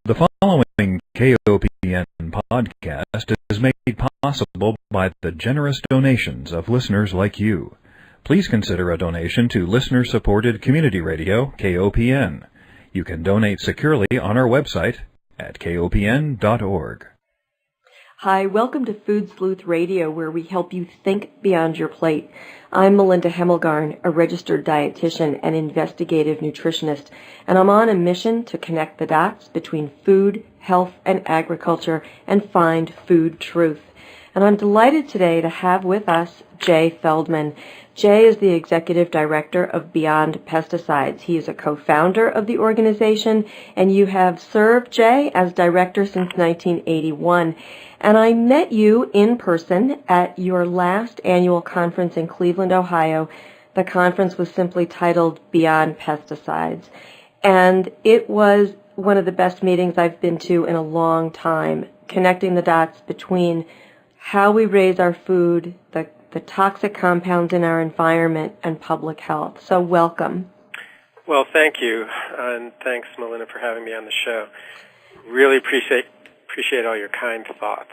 The following KOPN podcast is made possible by the generous donations of listeners like you. Please consider a donation to listener-supported community radio, KOPN. You can donate securely on our website at kopn.org. Hi, welcome to Food Sleuth Radio, where we help you think beyond your plate. I'm Melinda Hemmelgarn, a registered dietitian and investigative nutritionist, and I'm on a mission to connect the dots between food, health, and agriculture and find food truth. And I'm delighted today to have with us Jay Feldman. Jay is the executive director of Beyond Pesticides. He is a co-founder of the organization, and you have served, Jay, as director since 1981. And I met you in person at your last annual conference in Cleveland, Ohio. The conference was simply titled Beyond Pesticides. And it was one of the best meetings I've been to in a long time, connecting the dots between how we raise our food, the toxic compounds in our environment, and public health. So welcome. Well, thank you, and thanks, Melinda, for having me on the show. Really appreciate all your kind thoughts.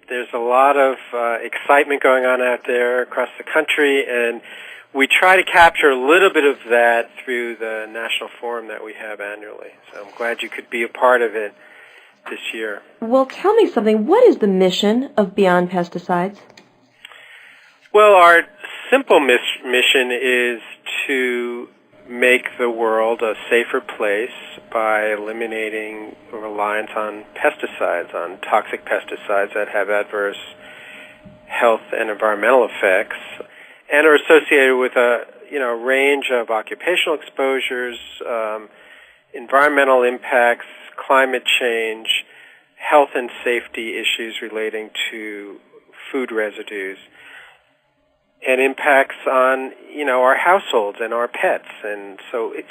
There's a lot of excitement going on out there across the country, and we try to capture a little bit of that through the national forum that we have annually. So I'm glad you could be a part of it this year. Well, tell me something. What is the mission of Beyond Pesticides? Well, our simple mission is to make the world a safer place by eliminating reliance on pesticides, on toxic pesticides that have adverse health and environmental effects and are associated with a range of occupational exposures, environmental impacts, climate change, health and safety issues relating to food residues, and impacts on, our households and our pets. And so it's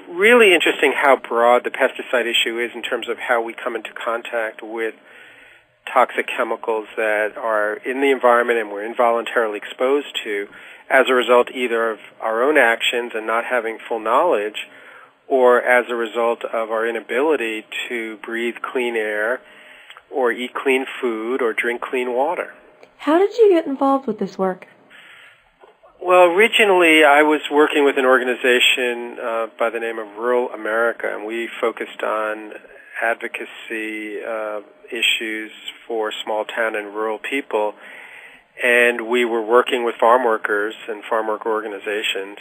really interesting how broad the pesticide issue is in terms of how we come into contact with toxic chemicals that are in the environment and we're involuntarily exposed to as a result either of our own actions and not having full knowledge, or as a result of our inability to breathe clean air or eat clean food or drink clean water. How did you get involved with this work? Well, originally I was working with an organization by the name of Rural America, and we focused on advocacy issues for small town and rural people. And we were working with farm workers and farm worker organizations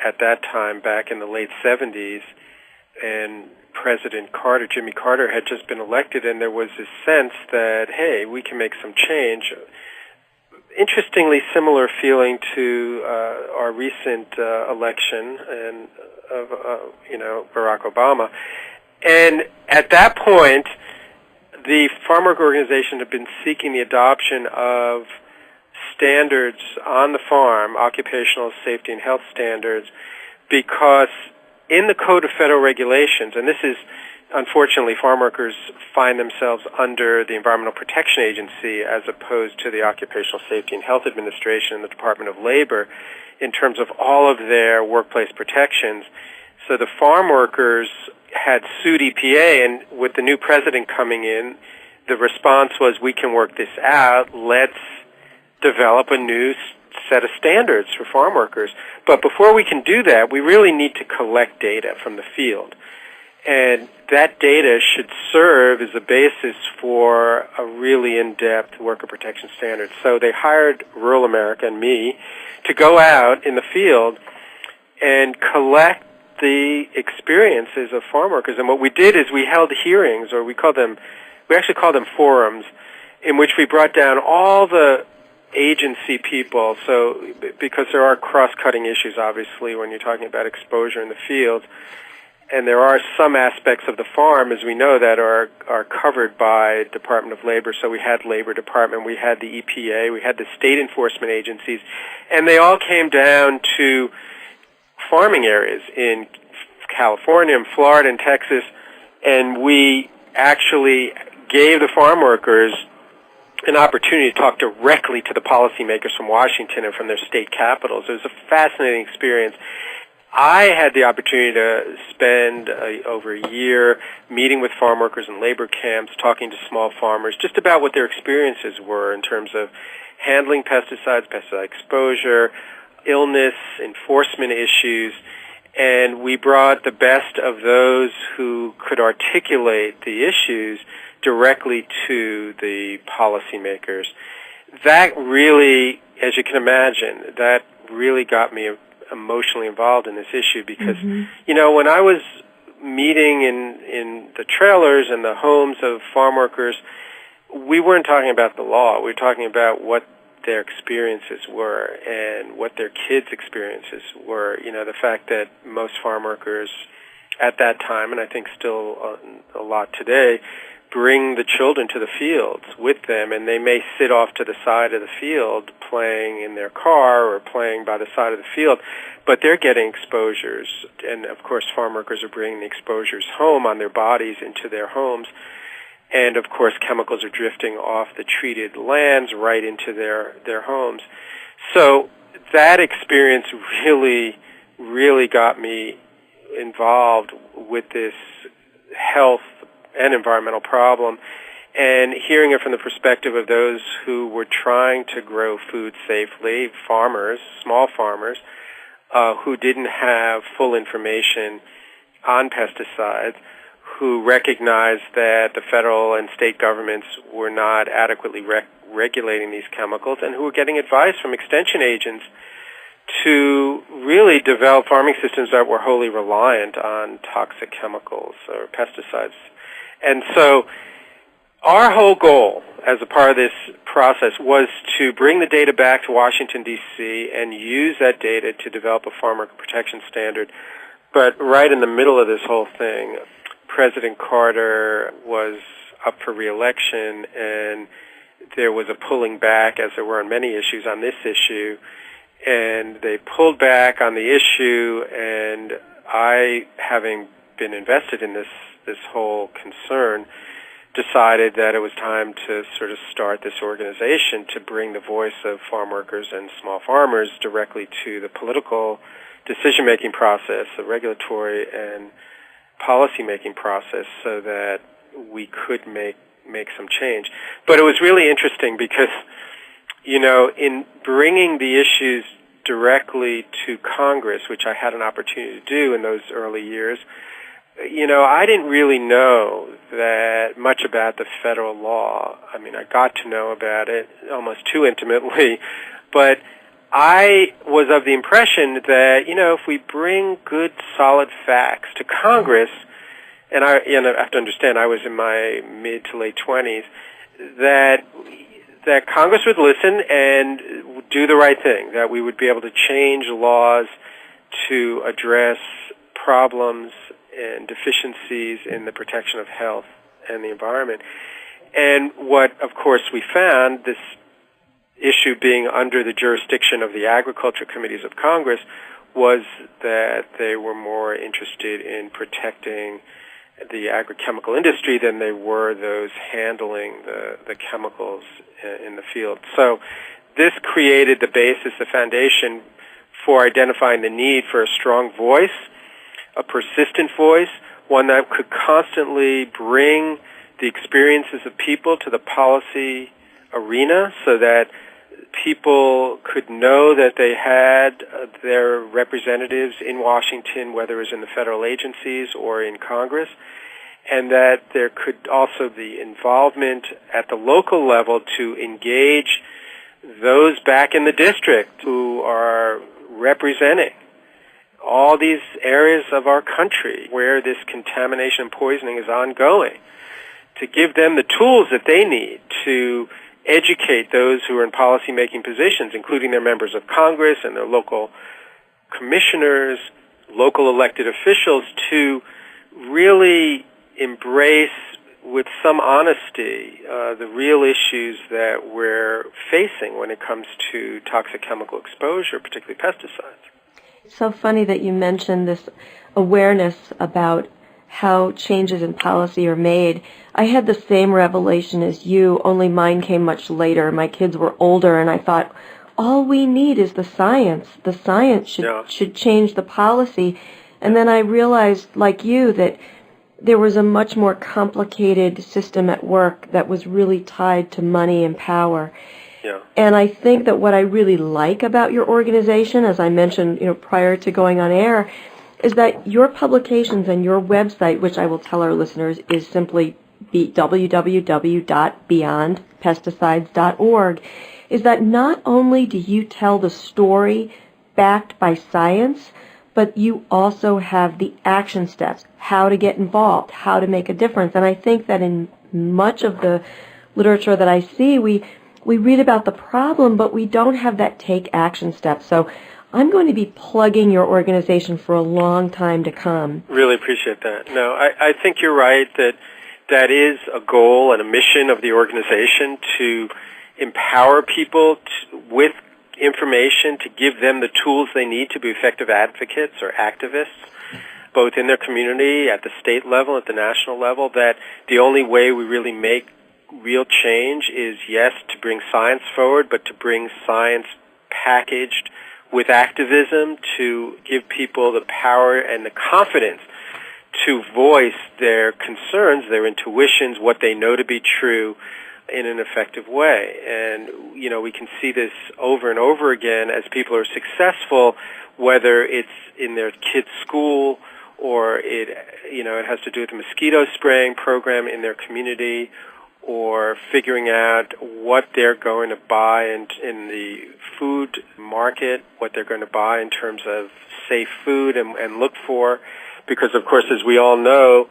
at that time, back in the late 70s, and President Carter, Jimmy Carter, had just been elected, and there was this sense that, hey, we can make some change. Interestingly similar feeling to our recent election and of Barack Obama. And at that point, the farm worker organization had been seeking the adoption of standards on the farm, occupational safety and health standards, because in the Code of Federal Regulations, and this is, unfortunately, farm workers find themselves under the Environmental Protection Agency as opposed to the Occupational Safety and Health Administration and the Department of Labor in terms of all of their workplace protections. So the farm workers had sued EPA, and with the new president coming in, the response was, we can work this out, let's develop a new set of standards for farm workers. But before we can do that, we really need to collect data from the field. And that data should serve as a basis for a really in-depth worker protection standard. So they hired Rural America and me to go out in the field and collect the experiences of farm workers. And what we did is we held hearings, or we actually called them forums, in which we brought down all the agency people. So because there are cross-cutting issues, obviously, when you're talking about exposure in the field. And there are some aspects of the farm, as we know, that are covered by Department of Labor. So we had Labor Department, we had the EPA, we had the state enforcement agencies, and they all came down to farming areas in California and Florida and Texas, and we actually gave the farm workers an opportunity to talk directly to the policymakers from Washington and from their state capitals. It was a fascinating experience. I had the opportunity to spend over a year meeting with farm workers in labor camps, talking to small farmers, just about what their experiences were in terms of handling pesticides, pesticide exposure, illness, enforcement issues, and we brought the best of those who could articulate the issues directly to the policymakers. That really, as you can imagine, that really got me emotionally involved in this issue because, when I was meeting in the trailers and the homes of farm workers, we weren't talking about the law. We were talking about what their experiences were and what their kids' experiences were. The fact that most farm workers at that time, and I think still a lot today, bring the children to the fields with them, and they may sit off to the side of the field playing in their car or playing by the side of the field, but they're getting exposures. And, of course, farm workers are bringing the exposures home on their bodies into their homes. And, of course, chemicals are drifting off the treated lands right into their homes. So that experience really, really got me involved with this health and environmental problem, and hearing it from the perspective of those who were trying to grow food safely, farmers, small farmers, who didn't have full information on pesticides, who recognized that the federal and state governments were not adequately regulating these chemicals, and who were getting advice from extension agents to really develop farming systems that were wholly reliant on toxic chemicals or pesticides. And so our whole goal as a part of this process was to bring the data back to Washington, D.C., and use that data to develop a farm worker protection standard. But right in the middle of this whole thing, President Carter was up for re-election, and there was a pulling back, as there were on many issues, on this issue. And they pulled back on the issue, and I, having been invested in this whole concern, decided that it was time to sort of start this organization to bring the voice of farm workers and small farmers directly to the political decision-making process, the regulatory and policy-making process, so that we could make some change. But it was really interesting because, in bringing the issues directly to Congress, which I had an opportunity to do in those early years, I didn't really know that much about the federal law. I mean, I got to know about it almost too intimately, but I was of the impression that, if we bring good, solid facts to Congress, and I have to understand, I was in my mid to late 20s, that Congress would listen and do the right thing, that we would be able to change laws to address problems and deficiencies in the protection of health and the environment. And what, of course, we found, this issue being under the jurisdiction of the agriculture committees of Congress, was that they were more interested in protecting the agrochemical industry than they were those handling the chemicals in the field. So this created the basis, the foundation for identifying the need for a strong voice, a persistent voice, one that could constantly bring the experiences of people to the policy arena so that people could know that they had their representatives in Washington, whether it was in the federal agencies or in Congress, and that there could also be involvement at the local level to engage those back in the district who are representing all these areas of our country where this contamination and poisoning is ongoing, to give them the tools that they need to educate those who are in policy-making positions, including their members of Congress and their local commissioners, local elected officials, to really embrace with some honesty the real issues that we're facing when it comes to toxic chemical exposure, particularly pesticides. It's so funny that you mentioned this awareness about how changes in policy are made. I had the same revelation as you, only mine came much later. My kids were older, and I thought, all we need is the science. The science should change the policy. And then I realized, like you, that there was a much more complicated system at work that was really tied to money and power. Yeah. And I think that what I really like about your organization, as I mentioned, prior to going on air, is that your publications and your website, which I will tell our listeners is simply www.beyondpesticides.org, is that not only do you tell the story backed by science, but you also have the action steps, how to get involved, how to make a difference. And I think that in much of the literature that I see, we read about the problem, but we don't have that take action step. So I'm going to be plugging your organization for a long time to come. Really appreciate that. No, I think you're right that is a goal and a mission of the organization, to empower people with information, to give them the tools they need to be effective advocates or activists, both in their community, at the state level, at the national level, that the only way we really make real change is, yes, to bring science forward, but to bring science packaged with activism, to give people the power and the confidence to voice their concerns, their intuitions, what they know to be true, in an effective way. And, we can see this over and over again as people are successful, whether it's in their kids' school or it has to do with the mosquito spraying program in their community, or figuring out what they're going to buy in the food market, what they're going to buy in terms of safe food and look for. Because, of course, as we all know,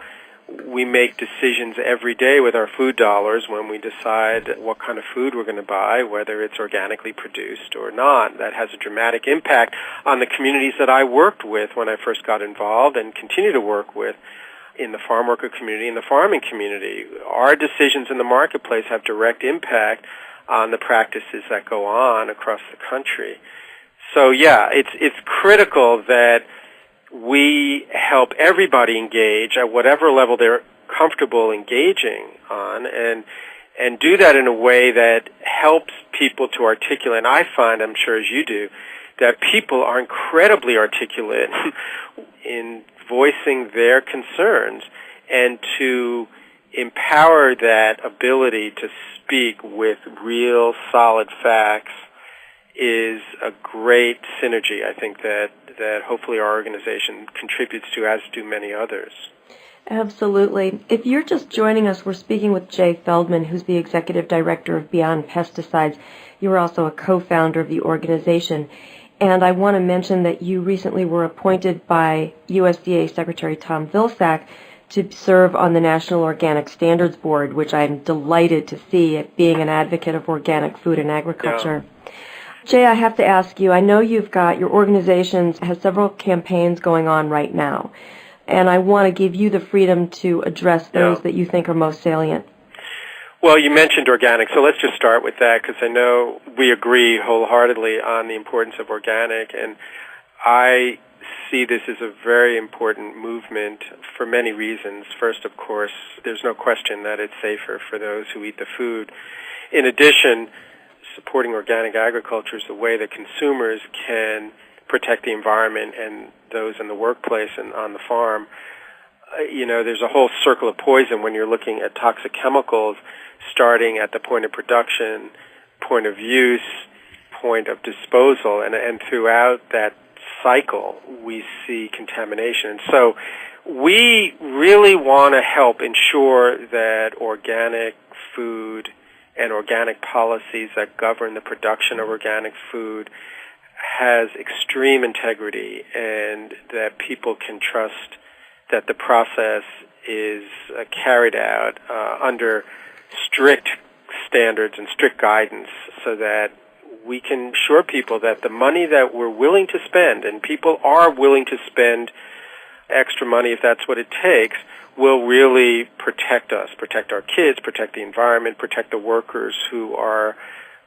we make decisions every day with our food dollars when we decide what kind of food we're going to buy, whether it's organically produced or not. That has a dramatic impact on the communities that I worked with when I first got involved and continue to work with in the farm worker community and the farming community. Our decisions in the marketplace have direct impact on the practices that go on across the country. So, yeah, it's critical that we help everybody engage at whatever level they're comfortable engaging on, and do that in a way that helps people to articulate. And I find, I'm sure as you do, that people are incredibly articulate in voicing their concerns, and to empower that ability to speak with real solid facts is a great synergy, I think, that hopefully our organization contributes to, as do many others. Absolutely. If you're just joining us, we're speaking with Jay Feldman, who's the Executive Director of Beyond Pesticides. You're also a co-founder of the organization. And I want to mention that you recently were appointed by USDA Secretary Tom Vilsack to serve on the National Organic Standards Board, which I'm delighted to see, being an advocate of organic food and agriculture. Yeah. Jay, I have to ask you, I know your organization has several campaigns going on right now, and I want to give you the freedom to address those that you think are most salient. Well, you mentioned organic, so let's just start with that, because I know we agree wholeheartedly on the importance of organic, and I see this as a very important movement for many reasons. First, of course, there's no question that it's safer for those who eat the food. In addition, supporting organic agriculture is the way that consumers can protect the environment and those in the workplace and on the farm. There's a whole circle of poison when you're looking at toxic chemicals, starting at the point of production, point of use, point of disposal, and throughout that cycle we see contamination. And so we really want to help ensure that organic food and organic policies that govern the production of organic food has extreme integrity, and that people can trust that the process is carried out under strict standards and strict guidance, so that we can assure people that the money that we're willing to spend, and people are willing to spend extra money if that's what it takes, will really protect us, protect our kids, protect the environment, protect the workers who are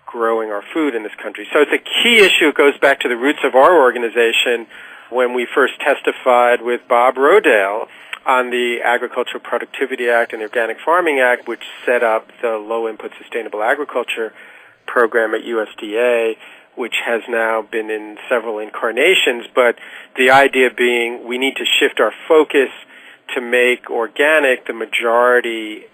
growing our food in this country. So it's a key issue. It goes back to the roots of our organization when we first testified with Bob Rodale on the Agricultural Productivity Act and the Organic Farming Act, which set up the Low Input Sustainable Agriculture program at USDA, which has now been in several incarnations, but the idea being we need to shift our focus to make organic the majority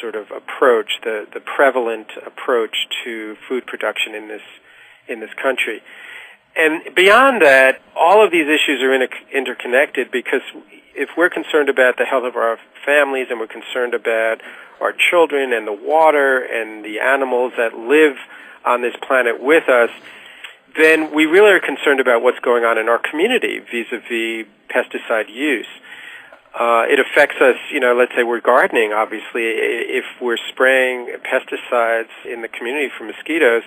sort of approach, the prevalent approach to food production in this country. And beyond that, all of these issues are interconnected, because if we're concerned about the health of our families and we're concerned about our children and the water and the animals that live on this planet with us, then we really are concerned about what's going on in our community vis-a-vis pesticide use. It affects us, let's say we're gardening, obviously. If we're spraying pesticides in the community for mosquitoes,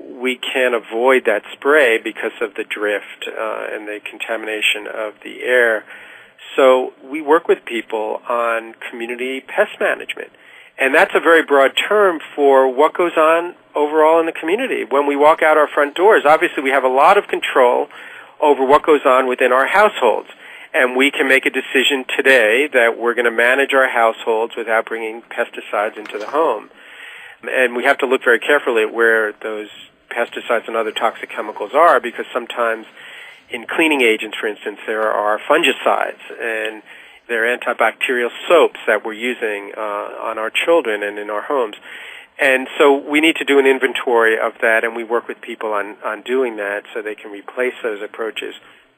we can't avoid that spray because of the drift and the contamination of the air. So we work with people on community pest management. And that's a very broad term for what goes on overall in the community. When we walk out our front doors, obviously we have a lot of control over what goes on within our households. And we can make a decision today that we're going to manage our households without bringing pesticides into the home. And we have to look very carefully at where those pesticides and other toxic chemicals are, because sometimes in cleaning agents, for instance, there are fungicides and there are antibacterial soaps that we're using on our children and in our homes. And so we need to do an inventory of that, and we work with people on doing that so they can replace those approaches.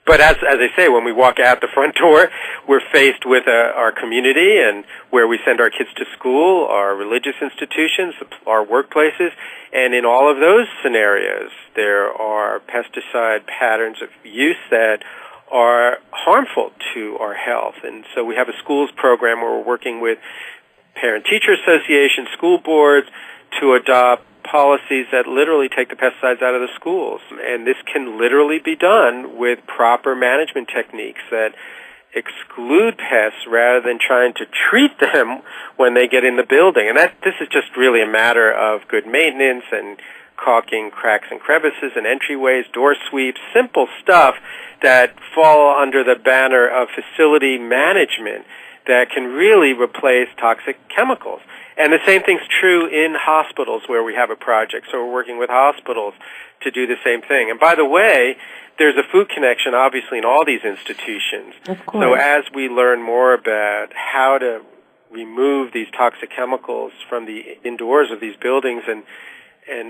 But as I say, when we walk out the front door, we're faced with our community and where we send our kids to school, our religious institutions, our workplaces, and in all of those scenarios, there are pesticide patterns of use that are harmful to our health. And so we have a schools program where we're working with parent-teacher associations, school boards, to adopt policies that literally take the pesticides out of the schools. And this can literally be done with proper management techniques that exclude pests rather than trying to treat them when they get in the building. And this is just really a matter of good maintenance and caulking cracks and crevices and entryways, door sweeps, simple stuff that fall under the banner of facility management that can really replace toxic chemicals. And the same thing's true in hospitals where we have a project. So we're working with hospitals to do the same thing. And by the way, there's a food connection, obviously, in all these institutions. Of course. So as we learn more about how to remove these toxic chemicals from the indoors of these buildings, and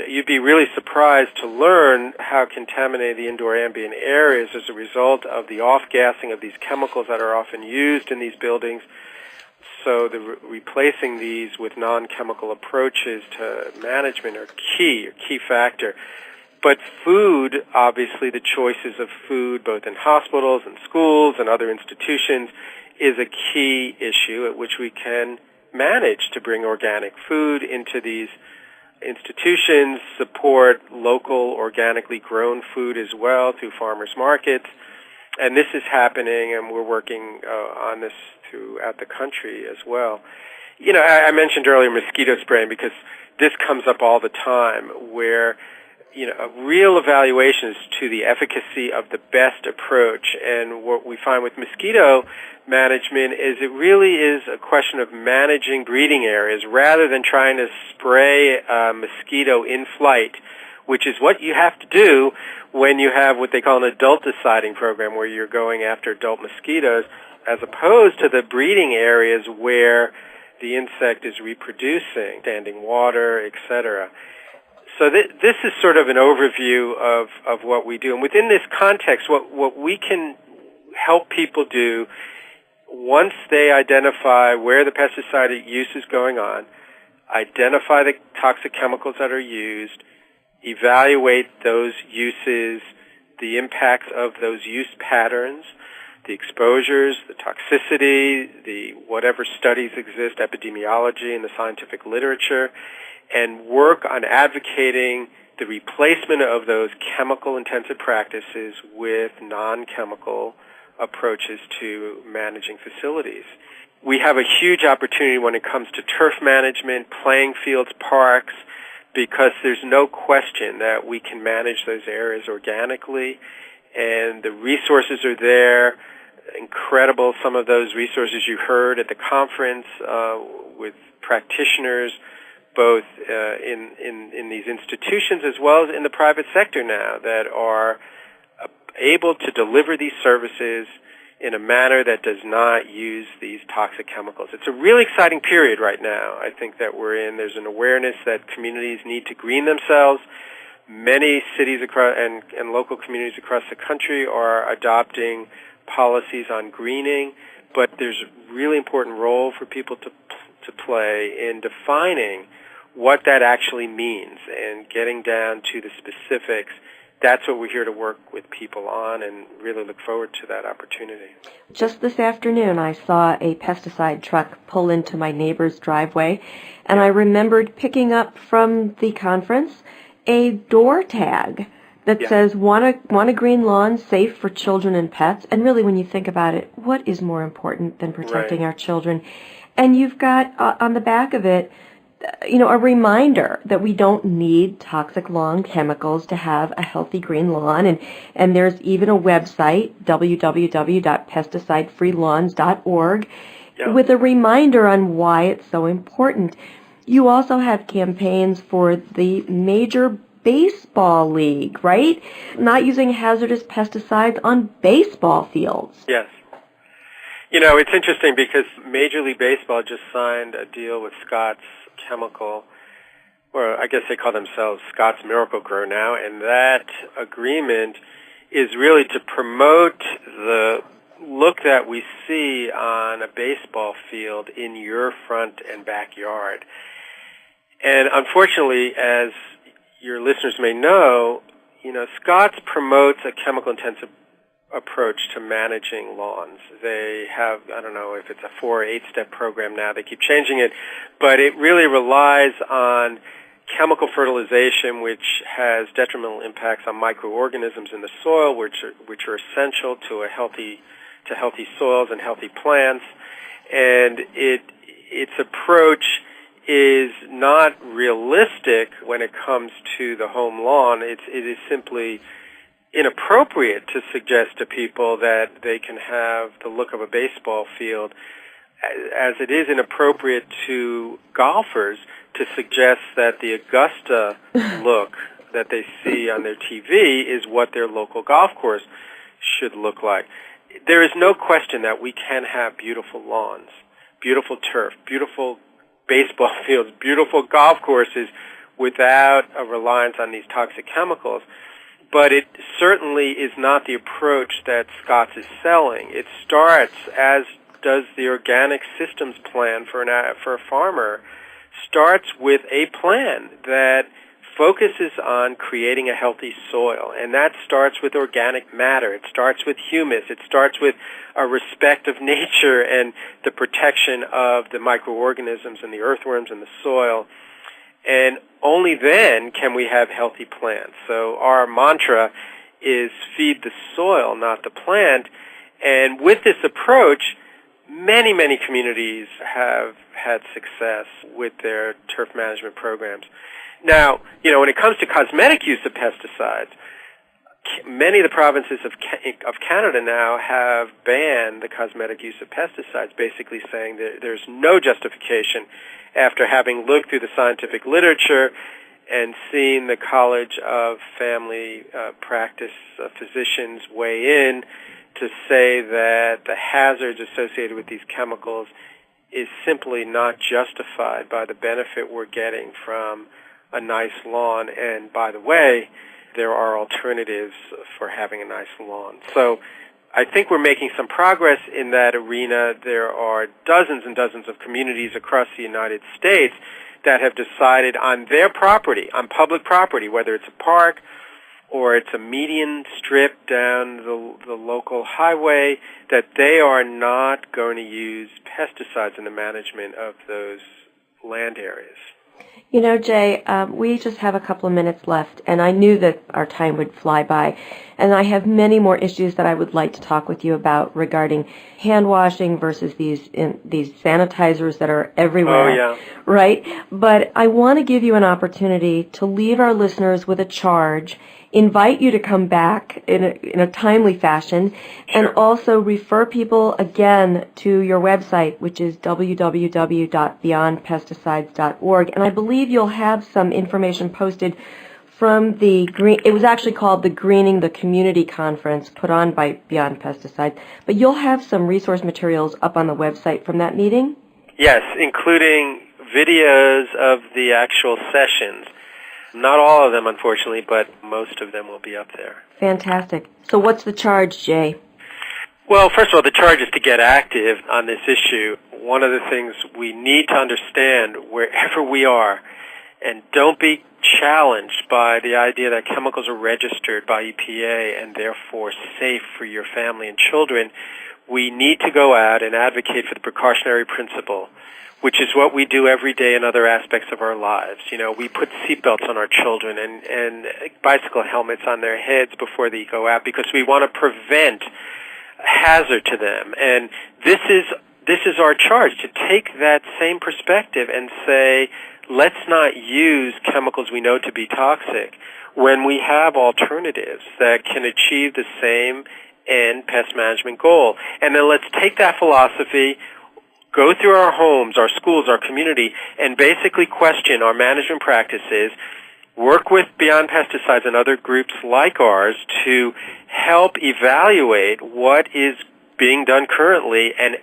you'd be really surprised to learn how contaminated the indoor ambient air is as a result of the off-gassing of these chemicals that are often used in these buildings. So replacing these with non-chemical approaches to management are key factor. But food, obviously the choices of food both in hospitals and schools and other institutions is a key issue at which we can manage to bring organic food into these institutions, support local organically grown food as well through farmers markets. And this is happening, and we're working on this throughout the country as well. I mentioned earlier mosquito spraying because this comes up all the time where, a real evaluation is to the efficacy of the best approach. And what we find with mosquito management is it really is a question of managing breeding areas rather than trying to spray a mosquito in flight, which is what you have to do when you have what they call an adult deciding program, where you're going after adult mosquitoes, as opposed to the breeding areas where the insect is reproducing, standing water, etc. So this is sort of an overview of what we do. And within this context, what we can help people do, once they identify where the pesticide use is going on, identify the toxic chemicals that are used, evaluate those uses, the impacts of those use patterns, the exposures, the toxicity, the whatever studies exist, epidemiology and the scientific literature, and work on advocating the replacement of those chemical-intensive practices with non-chemical approaches to managing facilities. We have a huge opportunity when it comes to turf management, playing fields, parks, because there's no question that we can manage those areas organically, and the resources are there. Incredible, some of those resources you heard at the conference with practitioners both in these institutions as well as in the private sector now, that are able to deliver these services in a manner that does not use these toxic chemicals. It's a really exciting period right now, I think, that we're in. There's an awareness that communities need to green themselves. Many cities across and local communities across the country are adopting policies on greening, but there's a really important role for people to play in defining what that actually means and getting down to the specifics. That's what we're here to work with people on, and really look forward to that opportunity. Just this afternoon, I saw a pesticide truck pull into my neighbor's driveway, and I remembered picking up from the conference a door tag that says, want a green lawn, safe for children and pets. And really, when you think about it, what is more important than protecting our children? And you've got on the back of it, a reminder that we don't need toxic lawn chemicals to have a healthy green lawn. And there's even a website, www.pesticidefreelawns.org, with a reminder on why it's so important. You also have campaigns for the Major Baseball League, right? Not using hazardous pesticides on baseball fields. Yes. It's interesting because Major League Baseball just signed a deal with Scott's Chemical, or I guess they call themselves Scott's Miracle-Gro now, and that agreement is really to promote the look that we see on a baseball field in your front and backyard. And unfortunately, as your listeners may know, Scott's promotes a chemical-intensive approach to managing lawns. They have, I don't know if it's a 4 or 8-step program now, they keep changing it, but it really relies on chemical fertilization, which has detrimental impacts on microorganisms in the soil, which are essential to healthy soils and healthy plants. And its approach is not realistic when it comes to the home lawn. It is simply inappropriate to suggest to people that they can have the look of a baseball field, as it is inappropriate to golfers to suggest that the Augusta look that they see on their TV is what their local golf course should look like. There is no question that we can have beautiful lawns, beautiful turf, beautiful baseball fields, beautiful golf courses without a reliance on these toxic chemicals. But it certainly is not the approach that Scott's is selling. It starts, as does the organic systems plan for a farmer, starts with a plan that focuses on creating a healthy soil. And that starts with organic matter. It starts with humus. It starts with a respect of nature and the protection of the microorganisms and the earthworms in the soil. And only then can we have healthy plants. So our mantra is feed the soil, not the plant. And with this approach, many, many communities have had success with their turf management programs. Now, when it comes to cosmetic use of pesticides, many of the provinces of Canada now have banned the cosmetic use of pesticides, basically saying that there's no justification, after having looked through the scientific literature and seen the College of Family Practice physicians weigh in, to say that the hazards associated with these chemicals is simply not justified by the benefit we're getting from a nice lawn. And by the way, there are alternatives for having a nice lawn. So I think we're making some progress in that arena. There are dozens and dozens of communities across the United States that have decided on their property, on public property, whether it's a park or it's a median strip down the local highway, that they are not going to use pesticides in the management of those land areas. Jay, we just have a couple of minutes left, and I knew that our time would fly by. And I have many more issues that I would like to talk with you about regarding hand washing versus these sanitizers that are everywhere. Oh, yeah. Right? But I want to give you an opportunity to leave our listeners with a charge invite you to come back in a timely fashion, and also refer people again to your website, which is www.beyondpesticides.org. And I believe you'll have some information posted from it was actually called the Greening the Community Conference put on by Beyond Pesticides, but you'll have some resource materials up on the website from that meeting? Yes, including videos of the actual sessions. Not all of them, unfortunately, but most of them will be up there. Fantastic. So what's the charge, Jay? Well, first of all, the charge is to get active on this issue. One of the things we need to understand wherever we are, and don't be challenged by the idea that chemicals are registered by EPA and therefore safe for your family and children, we need to go out and advocate for the precautionary principle, which is what we do every day in other aspects of our lives. You know, we put seatbelts on our children and bicycle helmets on their heads before they go out because we want to prevent hazard to them. And this is our charge, to take that same perspective and say, let's not use chemicals we know to be toxic when we have alternatives that can achieve the same end pest management goal. And then let's take that philosophy, go through our homes, our schools, our community, and basically question our management practices, work with Beyond Pesticides and other groups like ours to help evaluate what is being done currently and